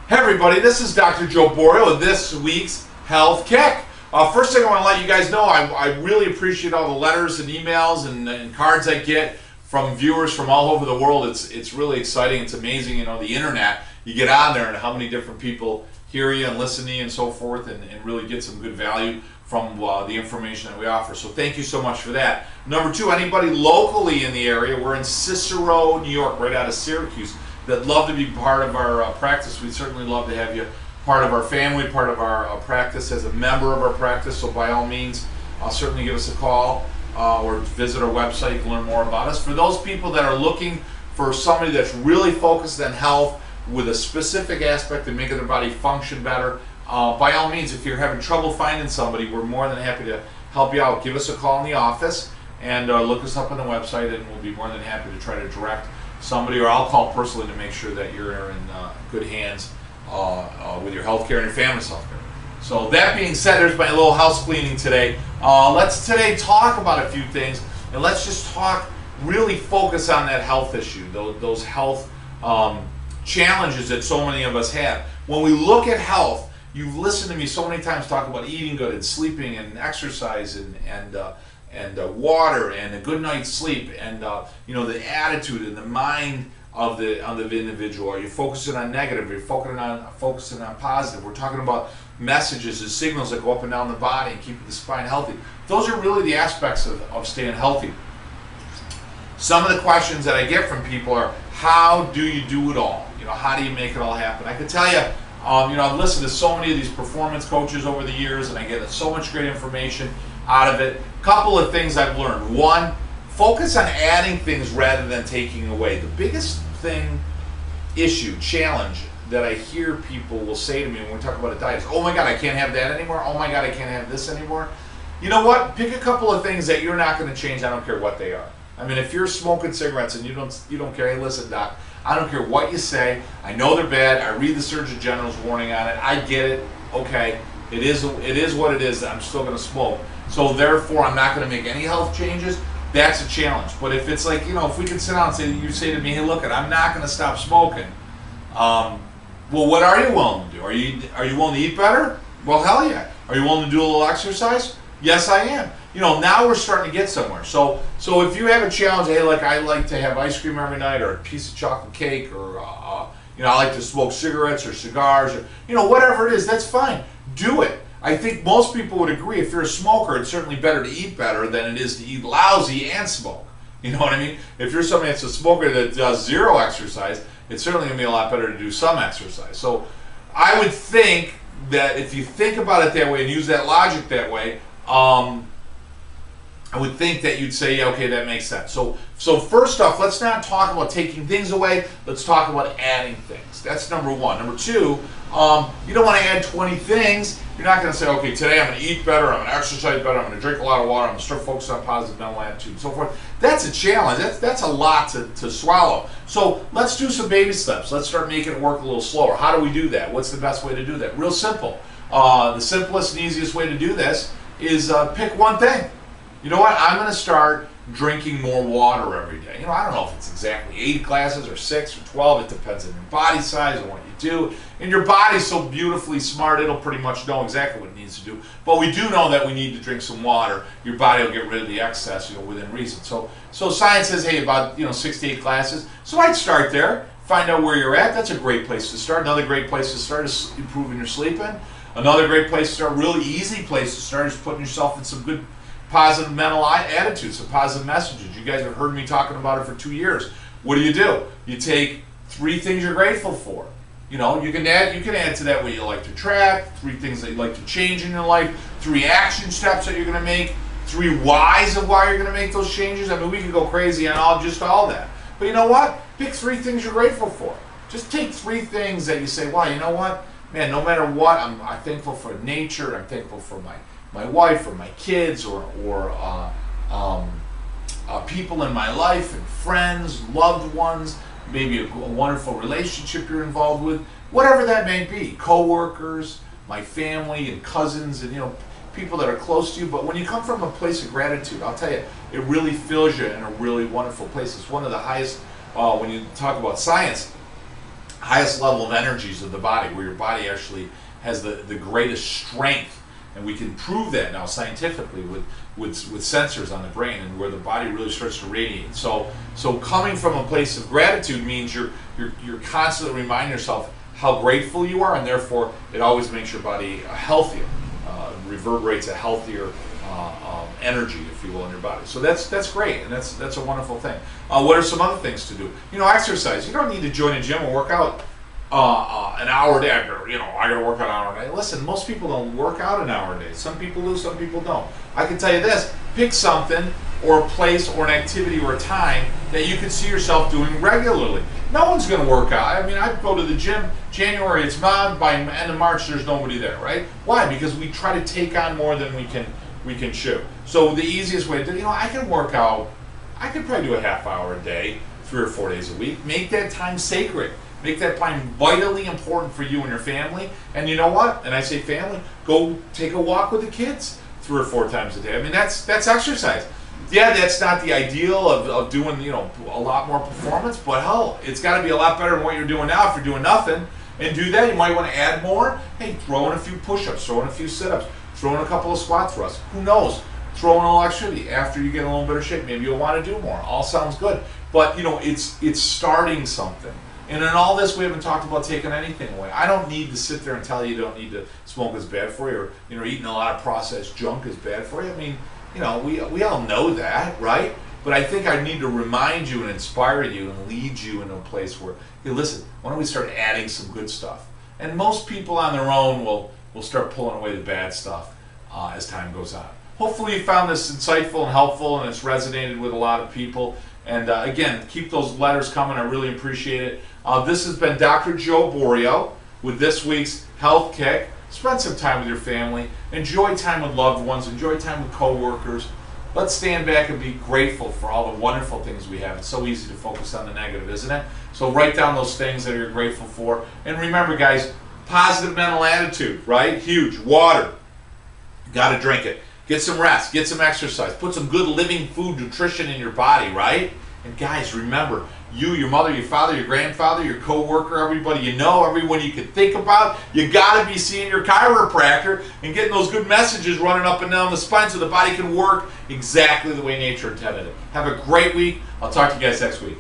Hey everybody, this is Dr. Joe Borio with this week's Health Kick. First thing I want to let you guys know, I really appreciate all the letters and emails and cards I get from viewers from all over the world. It's really exciting. It's amazing, you know, the internet. You get on there and how many different people hear you and listen to you and so forth, and really get some good value from the information that we offer. So thank you so much for that. Number two, anybody locally in the area, we're in Cicero, New York, right out of Syracuse, that love to be part of our practice. We'd certainly love to have you part of our family, part of our practice, as a member of our practice. So by all means, certainly give us a call or visit our website. You can learn more about us. For those people that are looking for somebody that's really focused on health with a specific aspect of making their body function better, by all means, if you're having trouble finding somebody, we're more than happy to help you out. Give us a call in the office and look us up on the website, and we'll be more than happy to try to direct somebody, or I'll call personally to make sure that you're in good hands with your health care and your family's health care. So that being said, there's my little house cleaning today. Let's today talk about a few things, and let's just talk, really focus on that health issue, those health challenges that so many of us have. When we look at health, you've listened to me so many times talk about eating good and sleeping and exercise and water and a good night's sleep, and you know, the attitude and the mind of the individual. Are you focusing on negative? Are you focusing on positive? We're talking about messages and signals that go up and down the body and keeping the spine healthy. Those are really the aspects of staying healthy. Some of the questions that I get from people are, how do you do it all? You know, how do you make it all happen? I can tell you, you know, I've listened to so many of these performance coaches over the years, and I get so much great information out of it. Couple of things I've learned. One, focus on adding things rather than taking away. The biggest challenge that I hear people will say to me when we talk about a diet is, oh my God, I can't have that anymore. Oh my God, I can't have this anymore. You know what? Pick a couple of things that you're not going to change. I don't care what they are. I mean, if you're smoking cigarettes and you don't care, hey, listen, doc, I don't care what you say. I know they're bad. I read the Surgeon General's warning on it. I get it. Okay, it is what it is. I'm still going to smoke. So therefore, I'm not going to make any health changes. That's a challenge. But if it's like, you know, if we can sit down and say, you say to me, hey, look, I'm not going to stop smoking. Well, what are you willing to do? Are you willing to eat better? Well, hell yeah. Are you willing to do a little exercise? Yes, I am. You know, now we're starting to get somewhere. So if you have a challenge, hey, like I like to have ice cream every night, or a piece of chocolate cake, or you know, I like to smoke cigarettes or cigars, or you know, whatever it is, that's fine. Do it. I think most people would agree, if you're a smoker, it's certainly better to eat better than it is to eat lousy and smoke. You know what I mean? If you're somebody that's a smoker that does zero exercise, it's certainly going to be a lot better to do some exercise. So I would think that if you think about it that way and use that logic that way, I would think that you'd say, yeah, okay, that makes sense. So first off, let's not talk about taking things away. Let's talk about adding things. That's number one. Number two, you don't want to add 20 things. You're not going to say, okay, today I'm going to eat better, I'm going to exercise better, I'm going to drink a lot of water, I'm going to start focusing on positive mental attitude and so forth. That's a challenge. That's a lot to swallow. So let's do some baby steps. Let's start making it work a little slower. How do we do that? What's the best way to do that? Real simple. The simplest and easiest way to do this is pick one thing. You know what? I'm going to start drinking more water every day. You know, I don't know if it's exactly 8 glasses or 6 or 12. It depends on your body size and what you do. And your body's so beautifully smart, it'll pretty much know exactly what it needs to do. But we do know that we need to drink some water. Your body will get rid of the excess, you know, within reason. So science says, hey, about, you know, 6 to 8 glasses. So I'd start there, find out where you're at. That's a great place to start. Another great place to start is improving your sleeping. Another great place to start, really easy place to start, is putting yourself in some good positive mental attitudes, some positive messages. You guys have heard me talking about it for 2 years. What do? You take 3 things you're grateful for. You know, you can add to that what you like to track, 3 things that you'd like to change in your life, 3 action steps that you're going to make, 3 whys of why you're going to make those changes. I mean, we could go crazy on all that. But you know what? Pick 3 things you're grateful for. Just take 3 things that you say, wow, you know what? Man, no matter what, I'm thankful for nature, I'm thankful for my wife or my kids or people in my life and friends, loved ones, maybe a wonderful relationship you're involved with, whatever that may be, co-workers, my family and cousins, and you know, people that are close to you. But when you come from a place of gratitude, I'll tell you, it really fills you in a really wonderful place. It's one of the highest, when you talk about science, highest level of energies of the body, where your body actually has the greatest strength. And we can prove that now scientifically with sensors on the brain, and where the body really starts to radiate. So coming from a place of gratitude means you're constantly reminding yourself how grateful you are, and therefore it always makes your body healthier, reverberates a healthier energy, if you will, in your body. So that's great, and that's a wonderful thing. What are some other things to do? Exercise. You don't need to join a gym or work out an hour a day. I gotta work out an hour a day. Listen, most people don't work out an hour a day. Some people do, some people don't. I can tell you this: pick something or a place or an activity or a time that you can see yourself doing regularly. No one's going to work out. I mean, I go to the gym, January it's mad, by end of March there's nobody there, right? Why? Because we try to take on more than we can chew. So the easiest way to do, I can work out, I could probably do a half hour a day, 3 or 4 days a week. Make that time sacred. Make that time vitally important for you and your family. And you know what? And I say family, go take a walk with the kids 3 or 4 times a day. I mean, that's exercise. Yeah, that's not the ideal of doing, a lot more performance, but hell, it's got to be a lot better than what you're doing now if you're doing nothing. And do that, you might want to add more. Hey, throw in a few push-ups, throw in a few sit-ups, throw in a couple of squat thrusts. Who knows? Throw in a little activity. After you get in a little better shape, maybe you'll want to do more. All sounds good. But, it's starting something. And in all this, we haven't talked about taking anything away. I don't need to sit there and tell you don't need to smoke is bad for you, or eating a lot of processed junk is bad for you. I mean, we all know that, right? But I think I need to remind you and inspire you and lead you into a place where, hey, listen, why don't we start adding some good stuff? And most people on their own will start pulling away the bad stuff as time goes on. Hopefully you found this insightful and helpful, and it's resonated with a lot of people. And again, keep those letters coming. I really appreciate it. This has been Dr. Joe Borio with this week's Health Kick. Spend some time with your family. Enjoy time with loved ones. Enjoy time with coworkers. Let's stand back and be grateful for all the wonderful things we have. It's so easy to focus on the negative, isn't it? So write down those things that you're grateful for. And remember, guys, positive mental attitude, right? Huge. Water. You got to drink it. Get some rest. Get some exercise. Put some good living food, nutrition in your body, right? And guys, remember, you, your mother, your father, your grandfather, your coworker, everybody everyone you can think about, you got to be seeing your chiropractor and getting those good messages running up and down the spine so the body can work exactly the way nature intended it. Have a great week. I'll talk to you guys next week.